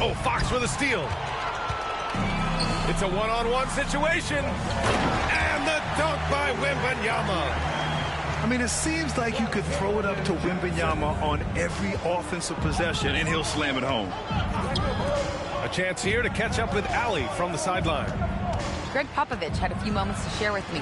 Oh, Fox with a steal. It's a one-on-one situation. And the dunk by Wembanyama. I mean, it seems like you could throw it up to Wembanyama on every offensive possession, and he'll slam it home. A chance here to catch up with Allie from the sideline. Greg Popovich had a few moments to share with me.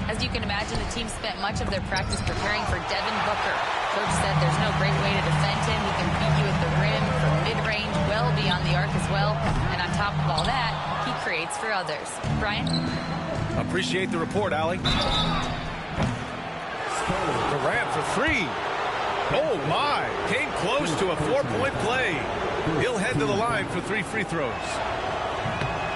As you can imagine, the team spent much of their practice preparing for Devin Booker. Coach said there's no great way to defend him. He can beat you at the rim, from mid-range, well beyond the arc as well. And on top of all that, he creates for others. Brian? Appreciate the report, Allie. Durant for three. Oh, my. Came close to a four-point play. He'll head to the line for 3 free throws.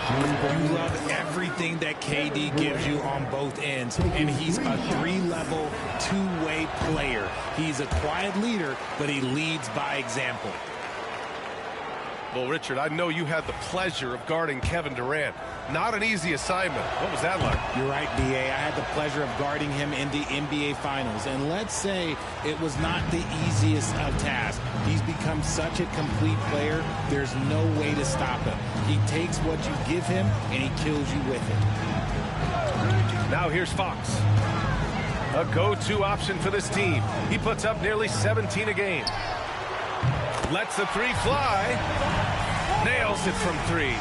You love everything that KD gives you on both ends, and he's a three-level, two-way player. He's a quiet leader, but he leads by example. Well, Richard, I know you had the pleasure of guarding Kevin Durant. Not an easy assignment. What was that like? You're right, B.A. I had the pleasure of guarding him in the NBA Finals, and let's say it was not the easiest of tasks. He's become such a complete player, there's no way to stop him. He takes what you give him, and he kills you with it. Now here's Fox. A go-to option for this team. He puts up nearly 17 a game. Lets the three fly. Nails it from three.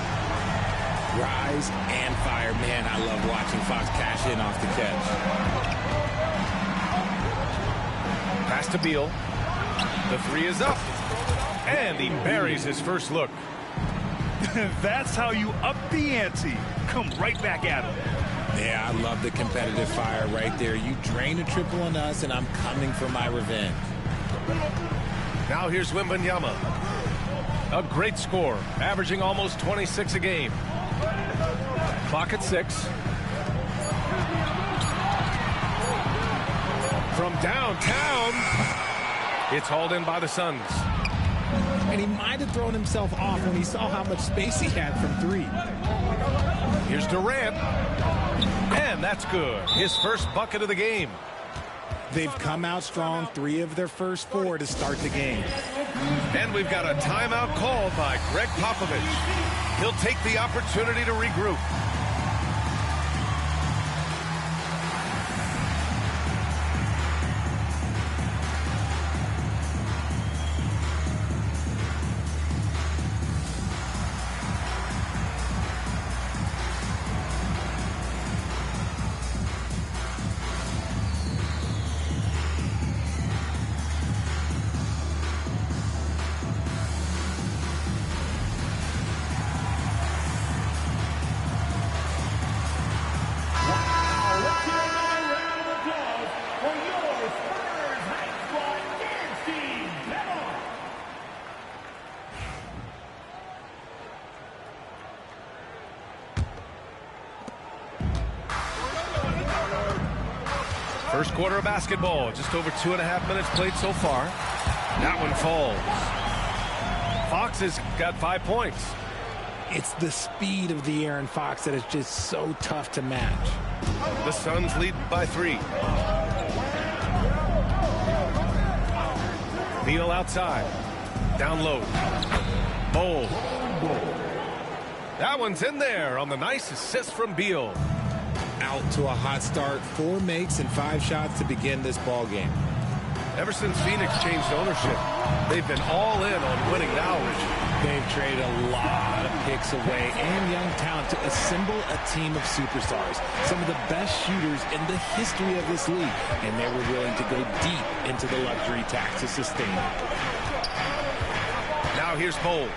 Rise and fire. Man, I love watching Fox cash in off the catch. Pass to Beal. The three is up. And he buries his first look. That's how you up the ante. Come right back at him. Yeah, I love the competitive fire right there. You drain a triple on us, and I'm coming for my revenge. Now here's Wembanyama. A great score, averaging almost 26 a game. Clock at 6. From downtown, it's hauled in by the Suns. And he might have thrown himself off when he saw how much space he had from three. Here's Durant. And that's good. His first bucket of the game. They've come out strong, 3 of their first 4 to start the game. And we've got a timeout called by Greg Popovich. He'll take the opportunity to regroup. First quarter of basketball, just over 2.5 minutes played so far. That one falls. Fox has got 5 points. It's the speed of the Aaron Fox that is just so tough to match. The Suns lead by 3. Beal outside. Down low. Bowl. That one's in there on the nice assist from Beal. Out to a hot start, 4 makes and 5 shots to begin this ball game. Ever since Phoenix changed ownership, they've been all in on winning now, Richard. They've traded a lot of picks away and young talent to assemble a team of superstars. Some of the best shooters in the history of this league, and they were willing to go deep into the luxury tax to sustain it. Now here's Bowl.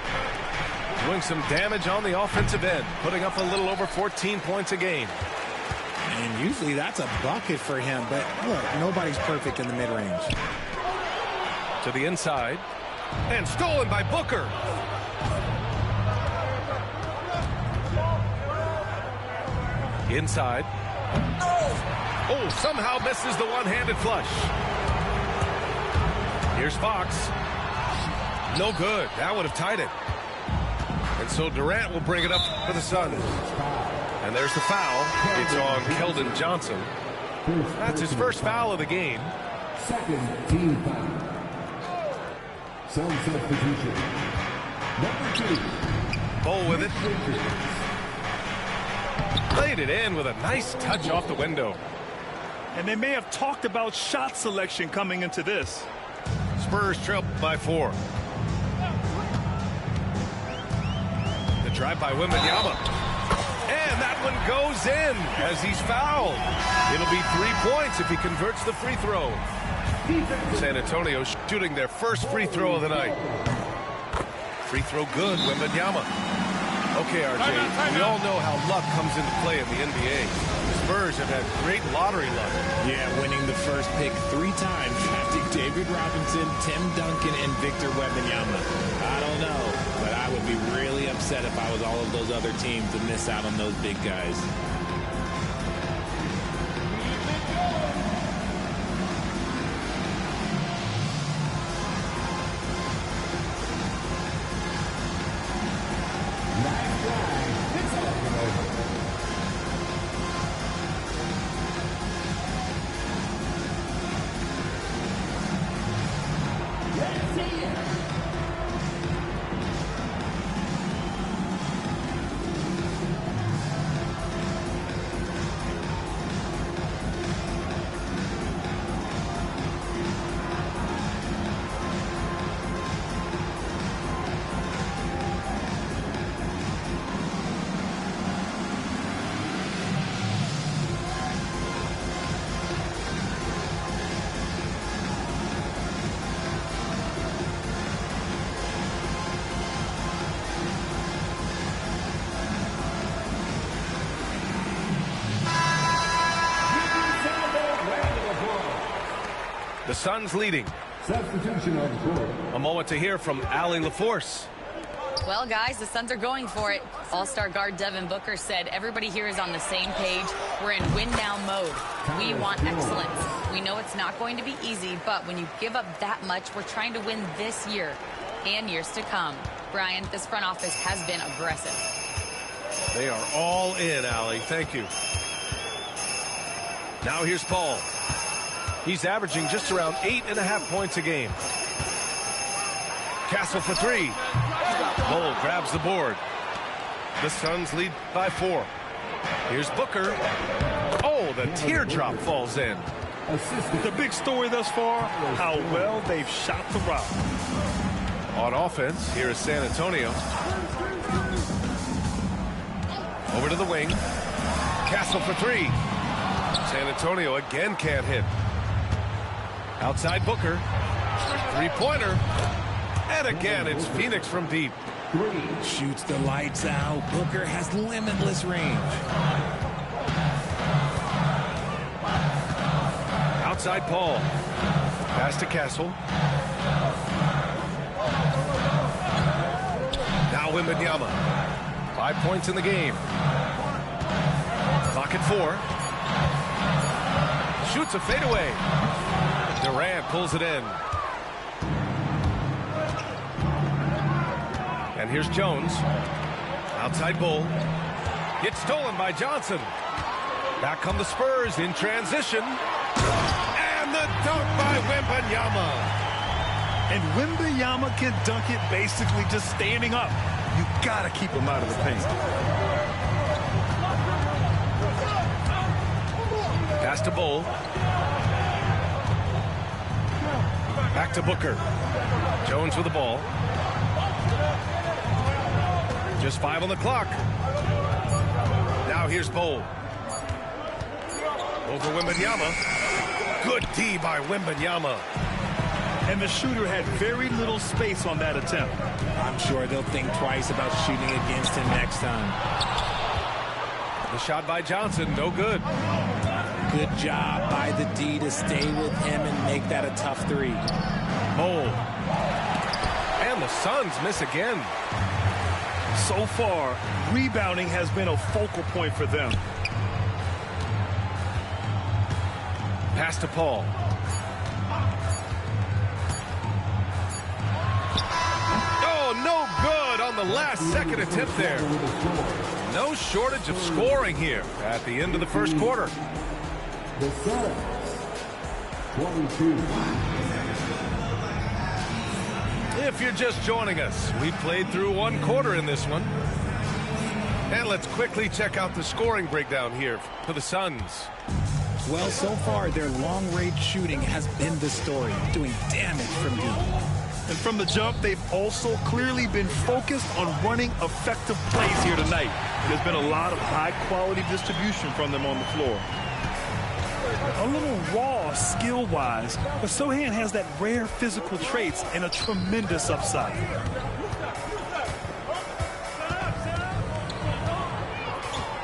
Doing some damage on the offensive end, putting up a little over 14 points a game. And usually that's a bucket for him, but look, nobody's perfect in the mid-range. To the inside, and stolen by Booker. Inside. Oh, somehow misses the one-handed flush. Here's Fox. No good. That would have tied it. And so Durant will bring it up for the Suns. And there's the foul. It's on Keldon Johnson. That's his first foul of the game. Second team foul. Sun substitution. Bol with it. Played it in with a nice touch off the window. And they may have talked about shot selection coming into this. Spurs trail by 4. The drive by Wembanyama. And that one goes in as he's fouled. It'll be 3 points if he converts the free throw. San Antonio shooting their first free throw of the night. Free throw good, Wembanyama. Okay, RJ, we all know how luck comes into play in the NBA. The Spurs have had great lottery luck. Yeah, winning the first pick 3 times, drafting David Robinson, Tim Duncan, and Victor Wembanyama. I don't know, but I would be really upset if I was all of those other teams to miss out on those big guys. The Suns leading. Substitution on the court. A moment to hear from Allie LaForce. Well, guys, the Suns are going for it. All-star guard Devin Booker said everybody here is on the same page. We're in win-now mode. We want excellence. We know it's not going to be easy, but when you give up that much, we're trying to win this year and years to come. Brian, this front office has been aggressive. They are all in, Allie. Thank you. Now here's Paul. He's averaging just around 8.5 points a game. Castle for 3. Bol grabs the board. The Suns lead by 4. Here's Booker. Oh, the teardrop falls in. The big story thus far, how well they've shot the rock. On offense, here is San Antonio. Over to the wing. Castle for 3. San Antonio again can't hit. Outside Booker. 3-pointer. And again, it's Phoenix from deep. Shoots the lights out. Booker has limitless range. Outside Paul. Pass to Castle. Now Wembanyama. 5 points in the game. Clock at 4. Shoots a fadeaway. Durant pulls it in. And here's Jones. Outside Bol. It's stolen by Johnson. Back come the Spurs in transition. And the dunk by Wembanyama. And Wembanyama can dunk it basically just standing up. You got to keep him out of the paint. Pass to Bol. Back to Booker. Jones with the ball. Just 5 on the clock. Now here's Bol. Over Wembanyama. Good D by Wembanyama. And the shooter had very little space on that attempt. I'm sure they'll think twice about shooting against him next time. The shot by Johnson, no good. Good job by the D to stay with him and make that a tough 3. Bol. And the Suns miss again. So far, rebounding has been a focal point for them. Pass to Paul. Oh, no good on the last second attempt there. No shortage of scoring here at the end of the first quarter. The Suns, 22. If you're just joining us, we played through one quarter in this one. And let's quickly check out the scoring breakdown here for the Suns. Well, so far, their long-range shooting has been the story, doing damage from deep. And from the jump, they've also clearly been focused on running effective plays here tonight. There's been a lot of high-quality distribution from them on the floor. A little raw skill-wise, but Sochan has that rare physical traits and a tremendous upside.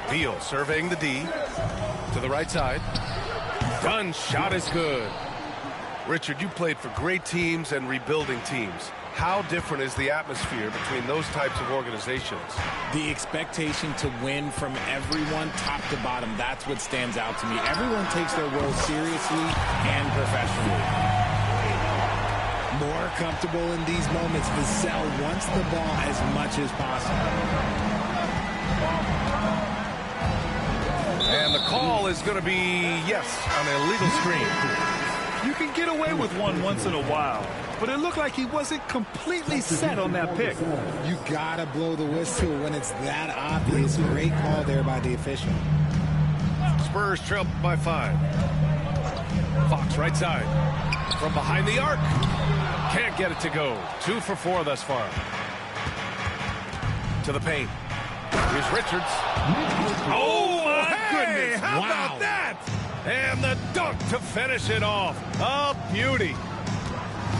Beal surveying the D to the right side. Dunn shot is good. Richard, you played for great teams and rebuilding teams. How different is the atmosphere between those types of organizations? The expectation to win from everyone, top to bottom, that's what stands out to me. Everyone takes their role seriously and professionally. More comfortable in these moments, Vassell wants the ball as much as possible. And the call is going to be, yes, on an illegal screen. You can get away with one once in a while, but it looked like he wasn't completely set on that pick. You gotta blow the whistle when it's that obvious. Great call there by the official. Spurs trail by 5. Fox right side. From behind the arc. Can't get it to go. 2 for 4 thus far. To the paint. Here's Richards. Oh, my goodness. How about that? And the dunk to finish it off. A beauty.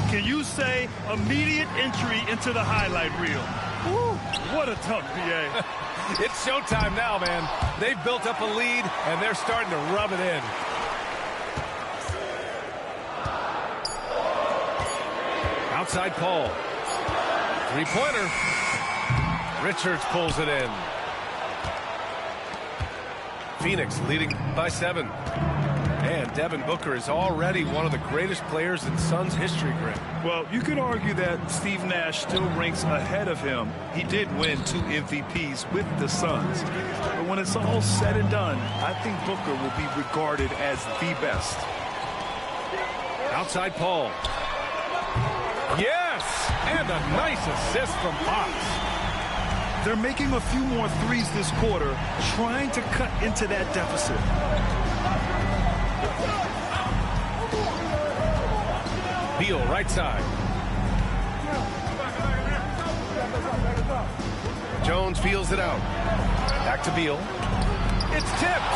Can you say immediate entry into the highlight reel? Woo, what a dunk, BA. It's showtime now, man. They've built up a lead, and they're starting to rub it in. Outside Paul. Three-pointer. Richards pulls it in. Phoenix leading by 7. And Devin Booker is already one of the greatest players in Suns history, Greg. Well, you could argue that Steve Nash still ranks ahead of him. He did win 2 MVPs with the Suns. But when it's all said and done, I think Booker will be regarded as the best. Outside Paul. Yes! And a nice assist from Fox. They're making a few more threes this quarter, trying to cut into that deficit. Beal right side. Jones feels it out. Back to Beal. It's tipped.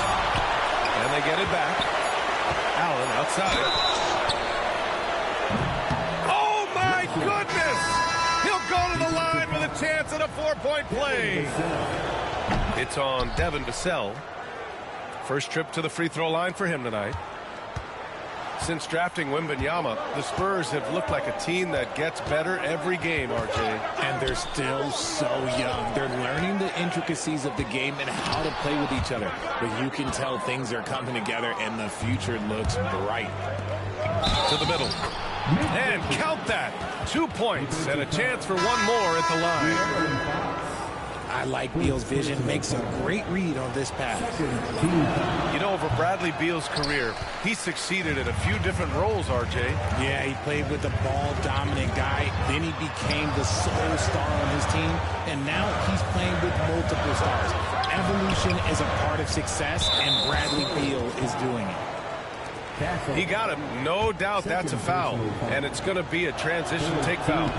And they get it back. Allen outside. Oh my goodness! He'll go to the line with a chance at a 4-point play. It's on Devin Vassell. First trip to the free throw line for him tonight. Since drafting Wembanyama, the Spurs have looked like a team that gets better every game, RJ. And they're still so young. They're learning the intricacies of the game and how to play with each other. But you can tell things are coming together and the future looks bright. To the middle. And count that. 2 points and a chance for one more at the line. I like Beal's vision. Makes a great read on this pass. You know, over Bradley Beal's career, he succeeded in a few different roles, RJ. Yeah, he played with the ball-dominant guy. Then he became the sole star on his team. And now he's playing with multiple stars. Evolution is a part of success, and Bradley Beal is doing it. He got him. No doubt that's a foul. And it's going to be a transition take foul.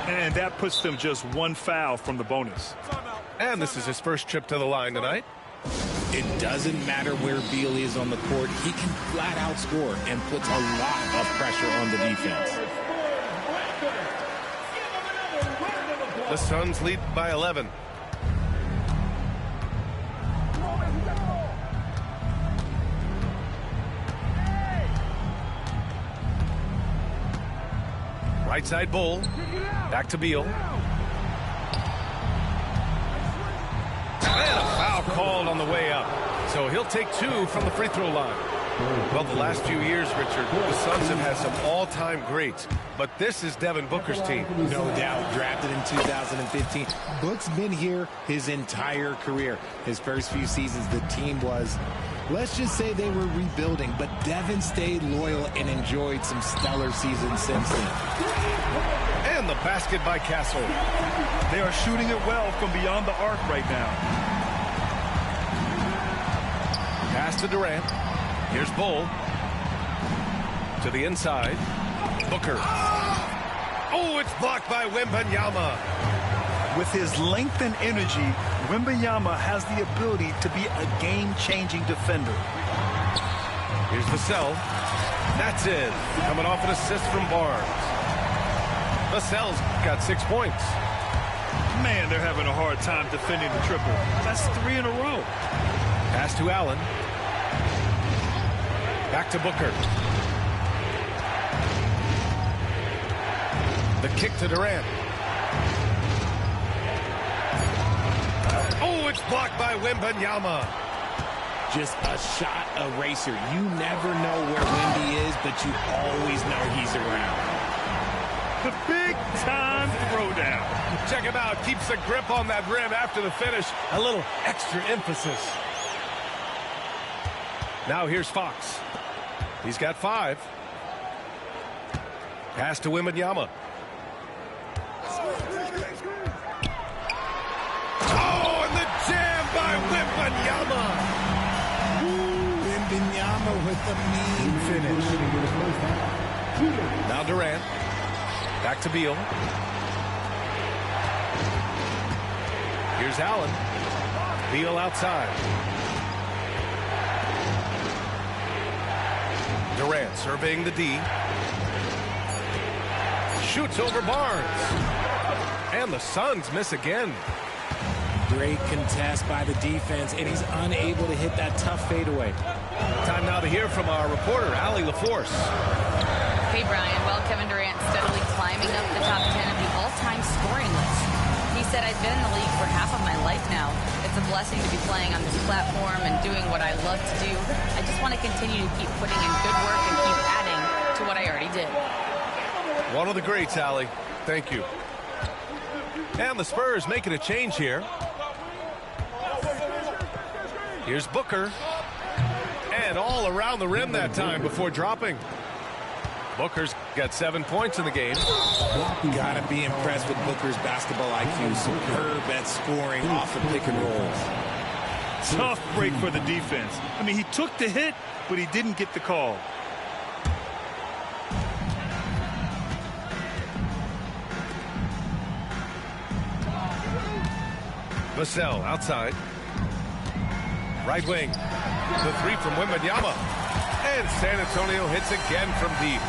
And that puts them just 1 foul from the bonus. And this is his first trip to the line tonight. It doesn't matter where Beal is on the court. He can flat out score and puts a lot of pressure on the defense. The Suns lead by 11. Right side Bull. Back to Beal. And a foul called on the way up. So he'll take 2 from the free throw line. Well, the last few years, Richard, the Suns have had some all-time greats. But this is Devin Booker's team. No doubt, drafted in 2015. Book's been here his entire career. His first few seasons, the team was, let's just say they were rebuilding. But Devin stayed loyal and enjoyed some stellar seasons since then. And the basket by Castle. They are shooting it well from beyond the arc right now. Pass to Durant. Here's Bull. To the inside. Booker. Oh, it's blocked by Wembanyama. With his length and energy, Wembanyama has the ability to be a game-changing defender. Here's Vassell. That's it. Coming off an assist from Barnes. Vassell's got 6 points. Man, they're having a hard time defending the triple. That's 3 in a row. Pass to Allen. Back to Booker. The kick to Durant. Oh, it's blocked by Wembanyama. Just a shot eraser. You never know where Wemby is, but you always know he's around. The big-time throwdown. Check him out. Keeps the grip on that rim after the finish. A little extra emphasis. Now here's Fox. He's got 5. Pass to Wembanyama. Oh, and the jam by Wembanyama. Wembanyama with the mean finish. Now Durant. Back to Beal. Here's Allen. Beal outside. Durant surveying the D. Shoots over Barnes. And the Suns miss again. Great contest by the defense, and he's unable to hit that tough fadeaway. Time now to hear from our reporter, Allie LaForce. Hey, Brian. Well, Kevin Durant steadily climbing up the top 10 of the all-time scoring list. He said, I've been in the league for half of my life now. It's a blessing to be playing on this platform and doing what I love to do. I just want to continue to keep putting in good work and keep adding to what I already did. One of the greats, Allie. Thank you. And the Spurs making a change here. Here's Booker. And all around the rim that time before dropping. Booker's got 7 points in the game. Gotta be impressed with Booker's basketball IQ. Superb at scoring off the pick and rolls. Tough break for the defense. I mean, he took the hit, but he didn't get the call. Vassell outside. Right wing. The 3 from Wembanyama. And San Antonio hits again from deep.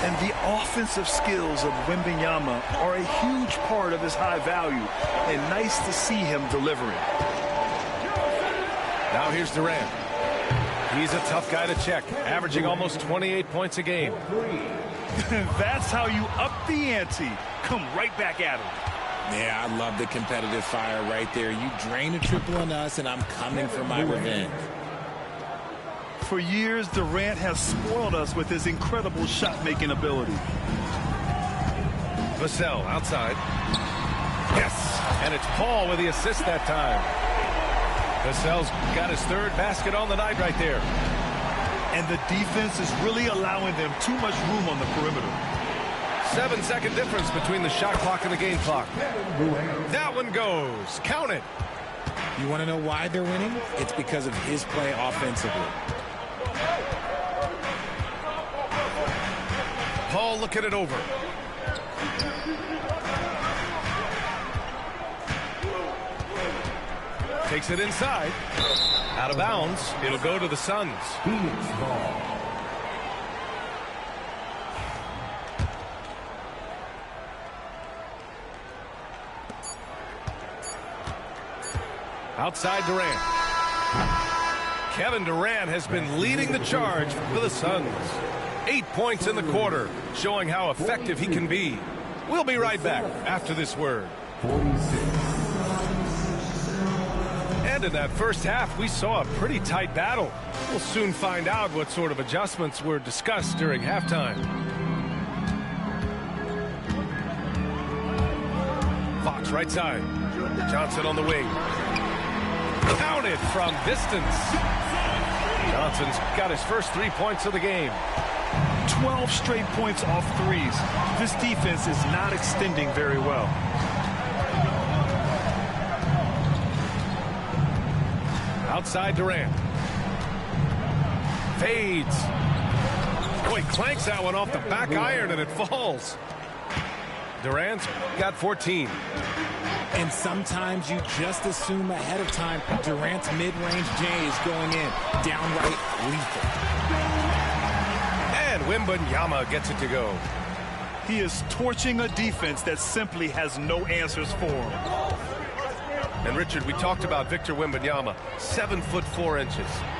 And the offensive skills of Wembanyama are a huge part of his high value. And nice to see him delivering. Now here's Durant. He's a tough guy to check, averaging almost 28 points a game. That's how you up the ante. Come right back at him. Yeah, I love the competitive fire right there. You drain a triple on us, and I'm coming for my revenge. For years, Durant has spoiled us with his incredible shot-making ability. Vassell outside. Yes, and it's Paul with the assist that time. Vassell's got his 3rd basket on the night right there. And the defense is really allowing them too much room on the perimeter. 7-second difference between the shot clock and the game clock. That one goes. Count it. You want to know why they're winning? It's because of his play offensively. Paul looking it over. Takes it inside. Out of bounds. It'll go to the Suns. Outside Durant. Kevin Durant has been leading the charge for the Suns. 8 points in the quarter, showing how effective he can be. We'll be right back after this word. 46. And in that first half, we saw a pretty tight battle. We'll soon find out what sort of adjustments were discussed during halftime. Fox right side. Johnson on the wing. Counted from distance. Johnson's got his first 3 points of the game. 12 straight points off threes. This defense is not extending very well. Outside Durant. Fades. Oh, he clanks that one off the back iron and it falls. Durant's got 14. And sometimes you just assume ahead of time Durant's mid-range J is going in. Downright lethal. And Wembanyama gets it to go. He is torching a defense that simply has no answers for him. And Richard, we talked about Victor Wembanyama, 7'4",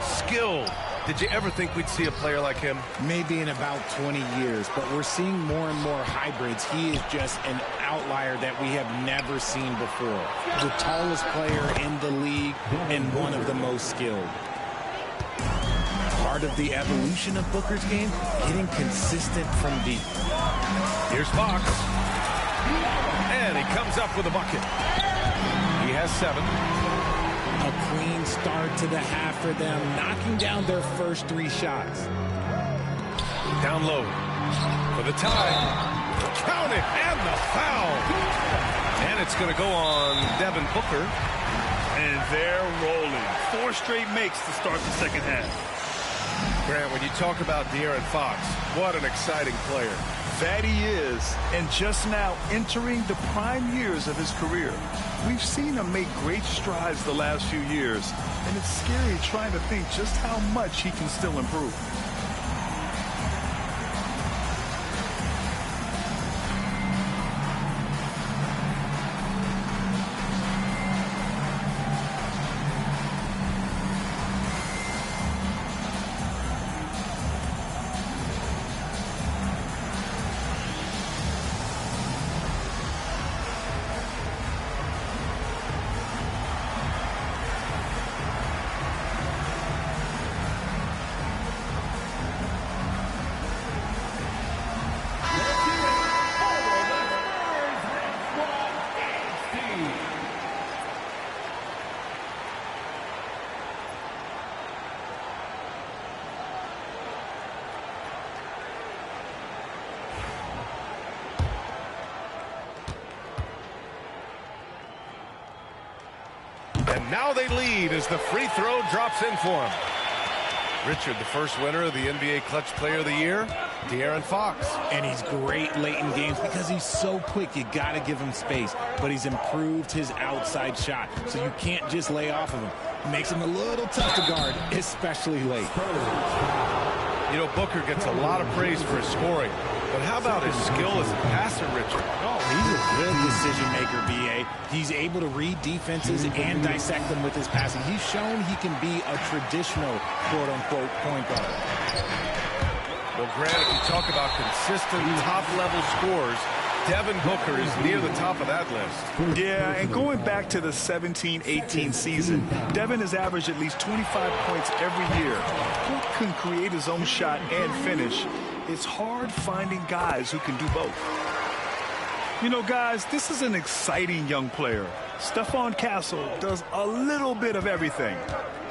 skilled. Did you ever think we'd see a player like him? Maybe in about 20 years, but we're seeing more and more hybrids. He is just an outlier that we have never seen before. The tallest player in the league and one of the most skilled. Part of the evolution of Booker's game, getting consistent from deep. Here's Fox. And he comes up with a bucket. He has 7. A clean start to the half for them, knocking down their first 3 shots. Down low for the tie. Count it, and the foul. And it's going to go on Devin Booker. And they're rolling. 4 straight makes to start the second half. Grant, when you talk about De'Aaron Fox, what an exciting player. That he is, and just now entering the prime years of his career. We've seen him make great strides the last few years, and it's scary trying to think just how much he can still improve. And now they lead as the free throw drops in for him. Richard, the first winner of the NBA Clutch Player of the Year, De'Aaron Fox. And he's great late in games because he's so quick. You got to give him space. But he's improved his outside shot, so you can't just lay off of him. Makes him a little tough to guard, especially late. You know, Booker gets a lot of praise for his scoring. But how about his skill as a passer, Richard? Oh, he's a good decision maker, B.A. He's able to read defenses and dissect them with his passing. He's shown he can be a traditional, quote-unquote, point guard. Well, Grant, if you talk about consistent top-level scores, Devin Booker is near the top of that list. Yeah, and going back to the 17-18 season, Devin has averaged at least 25 points every year. Book can create his own shot and finish. It's hard finding guys who can do both. You know, guys, this is an exciting young player. Stephon Castle does a little bit of everything.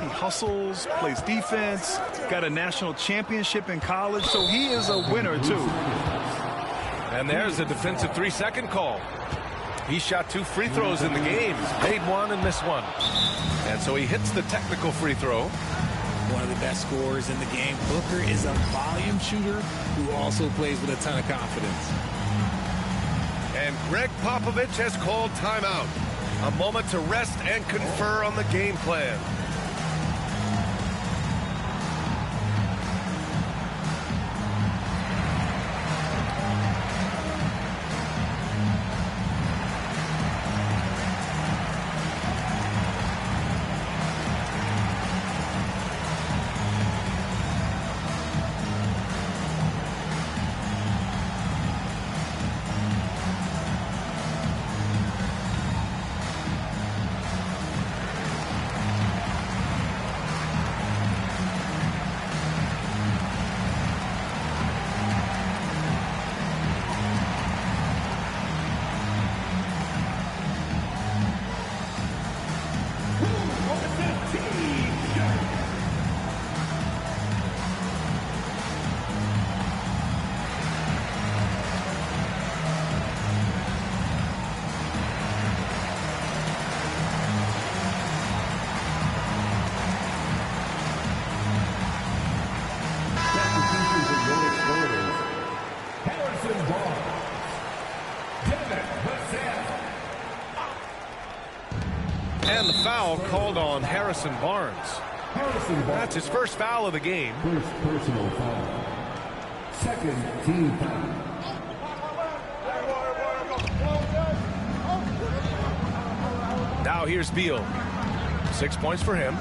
He hustles, plays defense, got a national championship in college, so he is a winner, too. And there's a defensive 3-second call. He shot 2 free throws in the game, made 1 and missed 1. And so he hits the technical free throw. One of the best scorers in the game. Booker is a volume shooter who also plays with a ton of confidence. And Greg Popovich has called timeout. A moment to rest and confer on the game plan. And the foul called on Harrison Barnes. That's his first foul of the game. First personal foul. Second team foul. Now here's Beal. 6 points for him.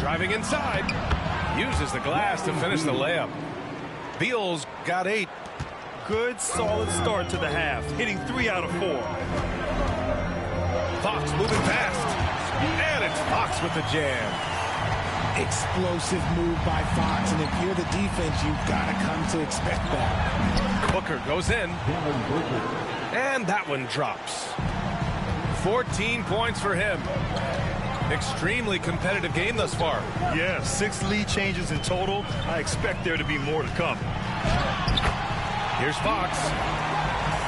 Driving inside. Uses the glass to finish the layup. Beal's got 8. Good, solid start to the half, hitting 3 out of 4. Fox moving fast. And it's Fox with the jam. Explosive move by Fox, and if you're the defense, you've got to come to expect that. Booker goes in. And that one drops. 14 points for him. Extremely competitive game thus far. Yeah, 6 lead changes in total. I expect there to be more to come. Here's Fox.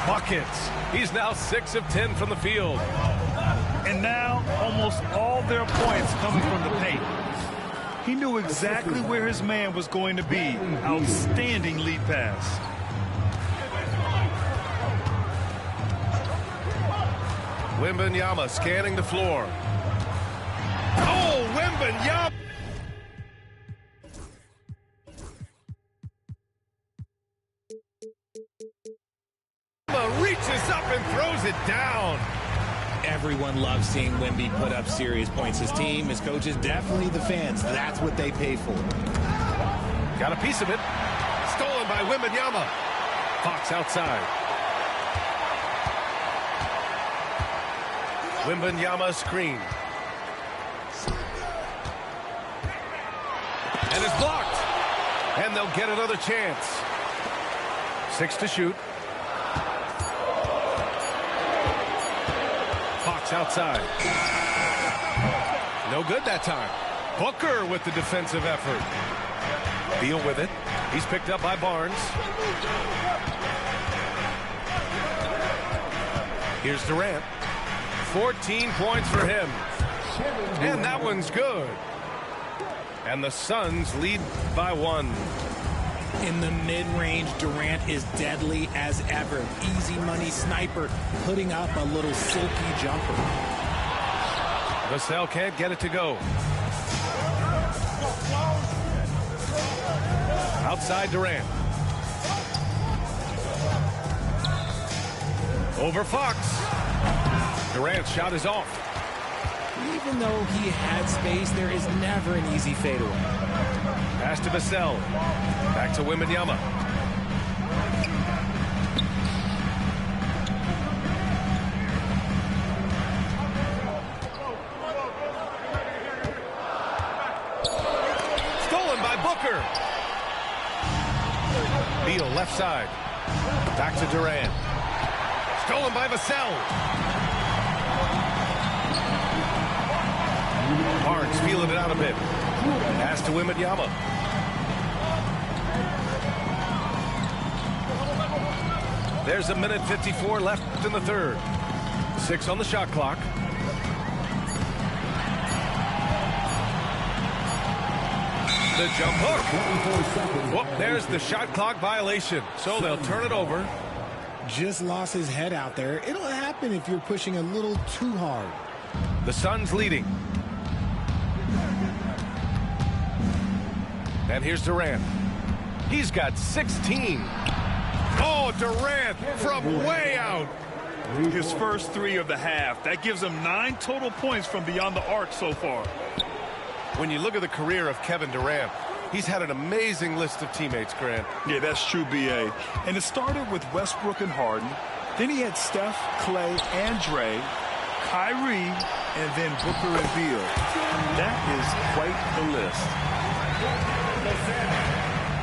Buckets. He's now 6 of 10 from the field. And now, almost all their points coming from the paint. He knew exactly where his man was going to be. Outstanding lead pass. Wembanyama scanning the floor. Oh, Wembanyama! Reaches up and throws it down. Everyone loves seeing Wemby put up serious points. His team, his coaches, definitely the fans. That's what they pay for. Got a piece of it. Stolen by Wembanyama. Fox outside. Wembanyama screen. And it's blocked. And they'll get another chance. 6 to shoot. Fox outside. No good that time. Booker with the defensive effort. Beal with it. He's picked up by Barnes. Here's Durant. 14 points for him. And that one's good. And the Suns lead by 1. In the mid-range, Durant is deadly as ever. Easy money sniper, putting up a little silky jumper. Vassell can't get it to go. Outside Durant. Over Fox. Durant's shot is off. Even though he had space, there is never an easy fadeaway. Pass to Vassell. Back to Wembanyama. Stolen by Booker. Beal left side. Back to Durant. Stolen by Vassell. Barnes feeling it out a bit. Pass to Wembanyama. There's a minute 54 left in the third. 6 on the shot clock. The jump hook. Whoop, there's the shot clock violation. So they'll turn it over. Just lost his head out there. It'll happen if you're pushing a little too hard. The Suns leading. And here's Durant. He's got 16. Oh, Durant from way out. His first 3 of the half. That gives him 9 total points from beyond the arc so far. When you look at the career of Kevin Durant, he's had an amazing list of teammates, Grant. Yeah, that's true, B.A. And it started with Westbrook and Harden. Then he had Steph, Clay, and Dre, Kyrie, and then Booker and Beal. That is quite the list.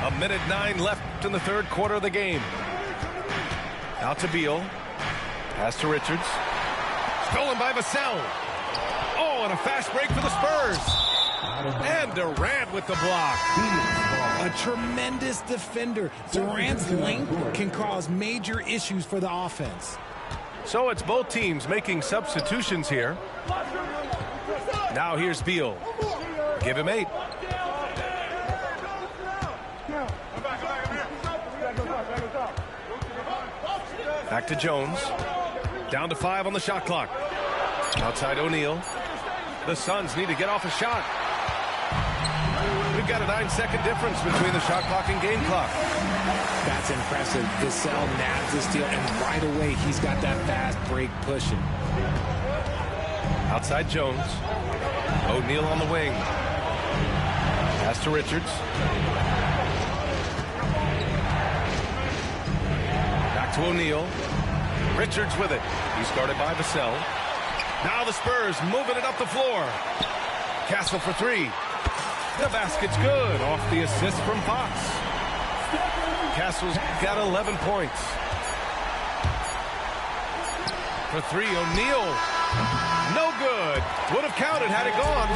A minute 9 left in the third quarter of the game. Out to Beal. Pass to Richards. Stolen by Vassell. Oh, and a fast break for the Spurs. And Durant with the block. A tremendous defender. Durant's length can cause major issues for the offense. So it's both teams making substitutions here. Now here's Beal. Give him 8. Back to Jones. Down to 5 on the shot clock. Outside O'Neal. The Suns need to get off a shot. We've got a 9-second difference between the shot clock and game clock. That's impressive. Vassell nabs the steal, and right away he's got that fast break pushing. Outside Jones. O'Neal on the wing. Pass to Richards. Back to O'Neal. Richards with it. He's guarded by Vassell. Now the Spurs moving it up the floor. Castle for three. The basket's good off the assist from Fox. Castle's got 11 points. For three, O'Neal. No good. Would have counted had it gone.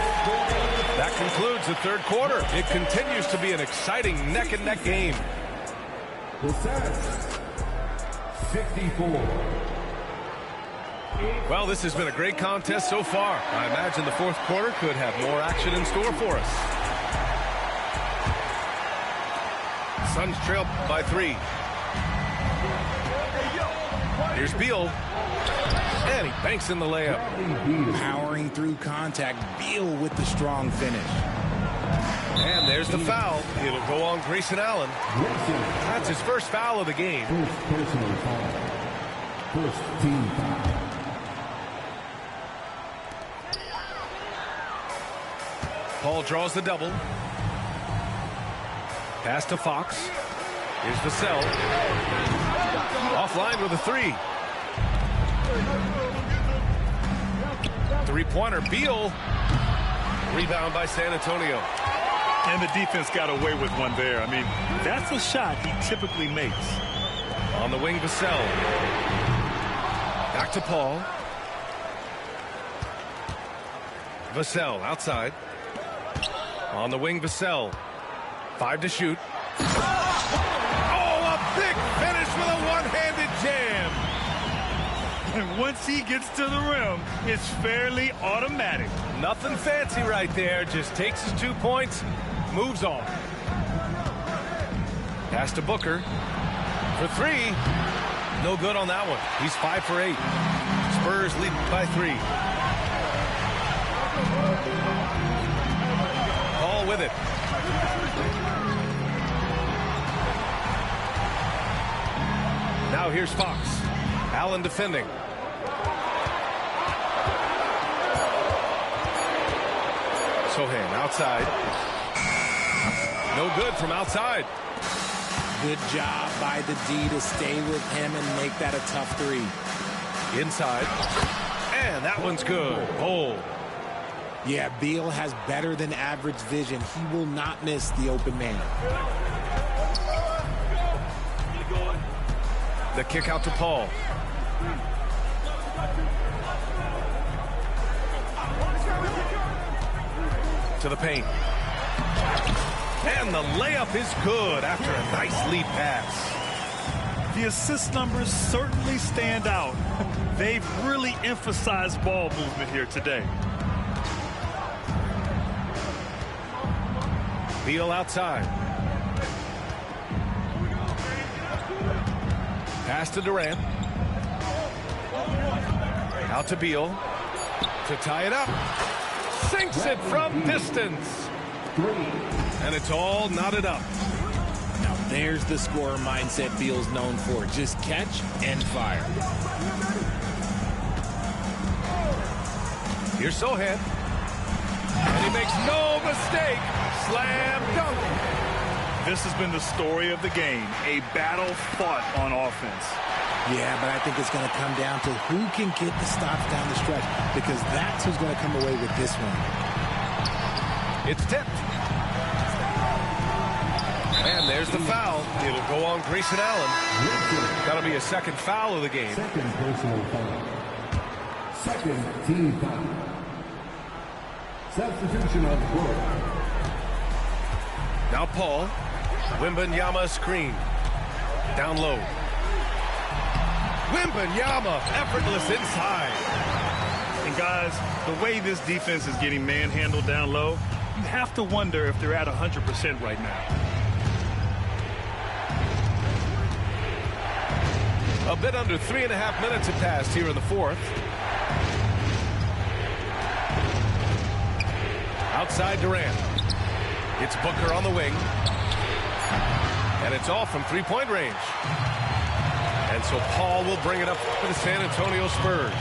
That concludes the third quarter. It continues to be an exciting neck-and-neck game. The Suns, 64. Well, this has been a great contest so far. I imagine the fourth quarter could have more action in store for us. Suns trail by 3. Here's Beal. And he banks in the layup. Powering through contact, Beal with the strong finish. And there's the foul. It'll go on Grayson Allen. That's his first foul of the game. First personal foul. First team foul. Paul draws the double. Pass to Fox. Here's Vassell. Offline with a 3. Three-pointer. Beal. Rebound by San Antonio. And the defense got away with one there. I mean, that's a shot he typically makes. On the wing, Vassell. Back to Paul. Vassell outside. On the wing, Vassell. 5 to shoot. Oh, a big finish with a one-handed jam. And once he gets to the rim, it's fairly automatic. Nothing fancy right there. Just takes his 2 points, moves on. Pass to Booker. For 3. No good on that one. He's 5 for 8. Spurs lead by 3. Paul with it. Now here's Fox. Allen defending. Sohan outside. No good from outside. Good job by the D to stay with him and make that a tough 3. Inside. And that one's good. Bold. Yeah, Beal has better than average vision. He will not miss the open man. The kick out to Paul. To the paint. And the layup is good after a nice lead pass. The assist numbers certainly stand out. They've really emphasized ball movement here today. Beal outside. Pass to Durant. Out to Beal. To tie it up. Sinks it from distance. And it's all knotted up. Now there's the scorer mindset Beal's known for. Just catch and fire. Here's Sohan. And he makes no mistake. Slam dunk. This has been the story of the game. A battle fought on offense. Yeah, but I think it's going to come down to who can get the stops down the stretch, because that's who's going to come away with this one. It's tipped. And there's the foul. It'll go on Grayson Allen. That'll be a second foul of the game. Second personal foul. Second team foul. Substitution on the court. Now Paul. Wembanyama screen. Down low. Wembanyama effortless inside. And guys, the way this defense is getting manhandled down low, you have to wonder if they're at 100% right now. A bit under 3.5 minutes have passed here in the fourth. Outside Durant. It's Booker on the wing. And it's off from three-point range. And so Paul will bring it up for the San Antonio Spurs.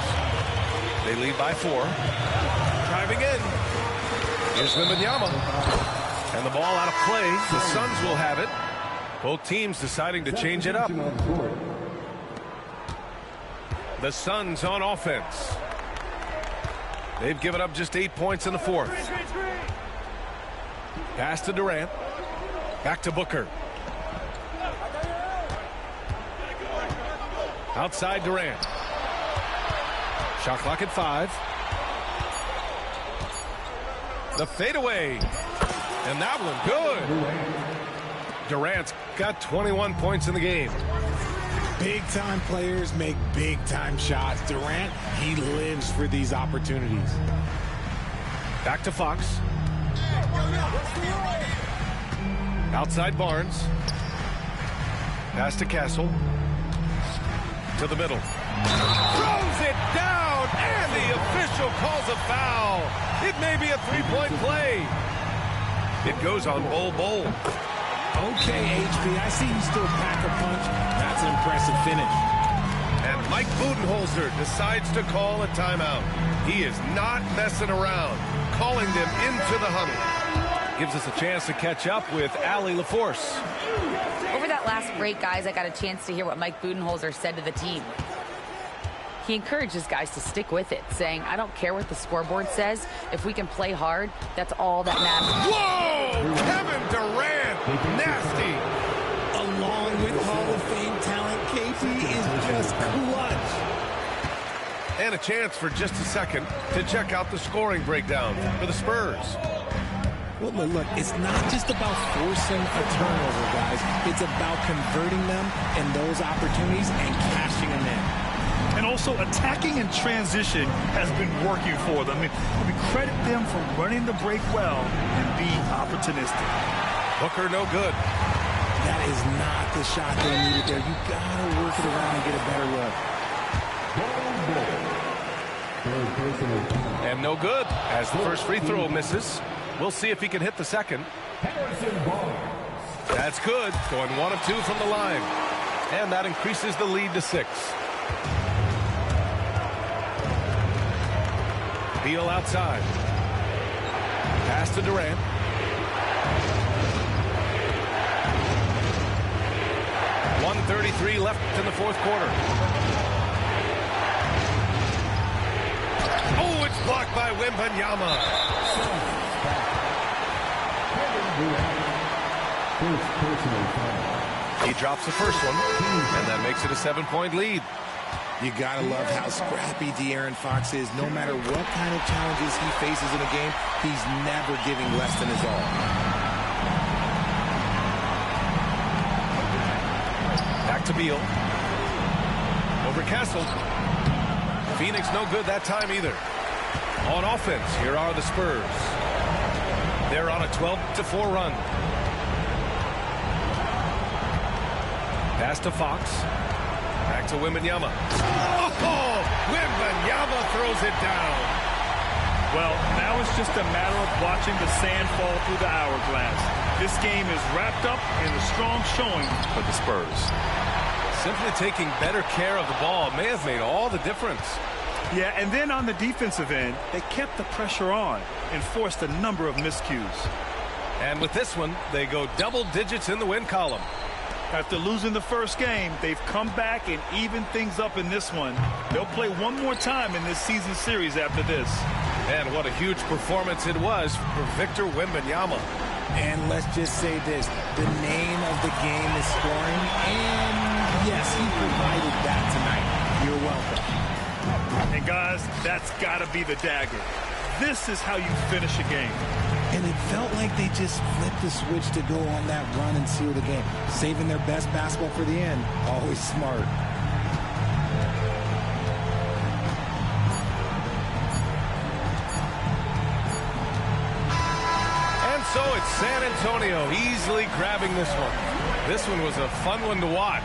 They lead by 4. Driving in. Here's Wembanyama. And the ball out of play. The Suns will have it. Both teams deciding to change it up. The Suns on offense. They've given up just 8 points in the fourth. Pass to Durant. Back to Booker. Outside Durant. Shot clock at 5. The fadeaway. And that one good. Durant's got 21 points in the game. Big-time players make big-time shots. Durant, he lives for these opportunities. Back to Fox. Outside Barnes. Pass to Castle. To the middle. Throws it down, and the official calls a foul. It may be a three-point play. It goes on Bol. Okay, HB, I see you still pack a punch. That's an impressive finish. And Mike Budenholzer decides to call a timeout. He is not messing around, calling them into the huddle. Gives us a chance to catch up with Allie LaForce. Over that last break, guys, I got a chance to hear what Mike Budenholzer said to the team. He encourages guys to stick with it, saying, I don't care what the scoreboard says. If we can play hard, that's all that matters. Whoa! Kevin Durant! Nasty! Along with Hall of Fame talent, KP is just clutch. And a chance for just a second to check out the scoring breakdown for the Spurs. Well, look, it's not just about forcing a turnover, guys. It's about converting them in those opportunities and cashing them in. And also attacking in transition has been working for them. We credit them for running the break well and being opportunistic. Booker no good. That is not the shot they needed there. You got to work it around and get a better look. And no good as the first free throw misses. We'll see if he can hit the second. That's good. Going 1 of 2 from the line. And that increases the lead to 6. Beal outside. Pass to Durant. .133 left in the fourth quarter. Oh, it's blocked by Wembanyama. He drops the first one, and that makes it a 7-point lead. You got to love how scrappy De'Aaron Fox is. No matter what kind of challenges he faces in a game, he's never giving less than his all. Back to Beal. Over Castle. Phoenix no good that time either. On offense, here are the Spurs. They're on a 12-4 run. Pass to Fox. Back to Wembanyama. Oh, Wembanyama throws it down. Well, now it's just a matter of watching the sand fall through the hourglass. This game is wrapped up in a strong showing for the Spurs. Simply taking better care of the ball may have made all the difference. Yeah, and then on the defensive end, they kept the pressure on and forced a number of miscues. And with this one, they go double digits in the win column. After losing the first game, they've come back and evened things up in this one. They'll play one more time in this season series after this. And what a huge performance it was for Victor Wembanyama. And let's just say this, the name of the game is scoring, and yes, he provided that tonight. You're welcome. And guys, that's got to be the dagger. This is how you finish a game. And it felt like they just flipped the switch to go on that run and seal the game. Saving their best basketball for the end. Always smart. And so it's San Antonio easily grabbing this one. This one was a fun one to watch.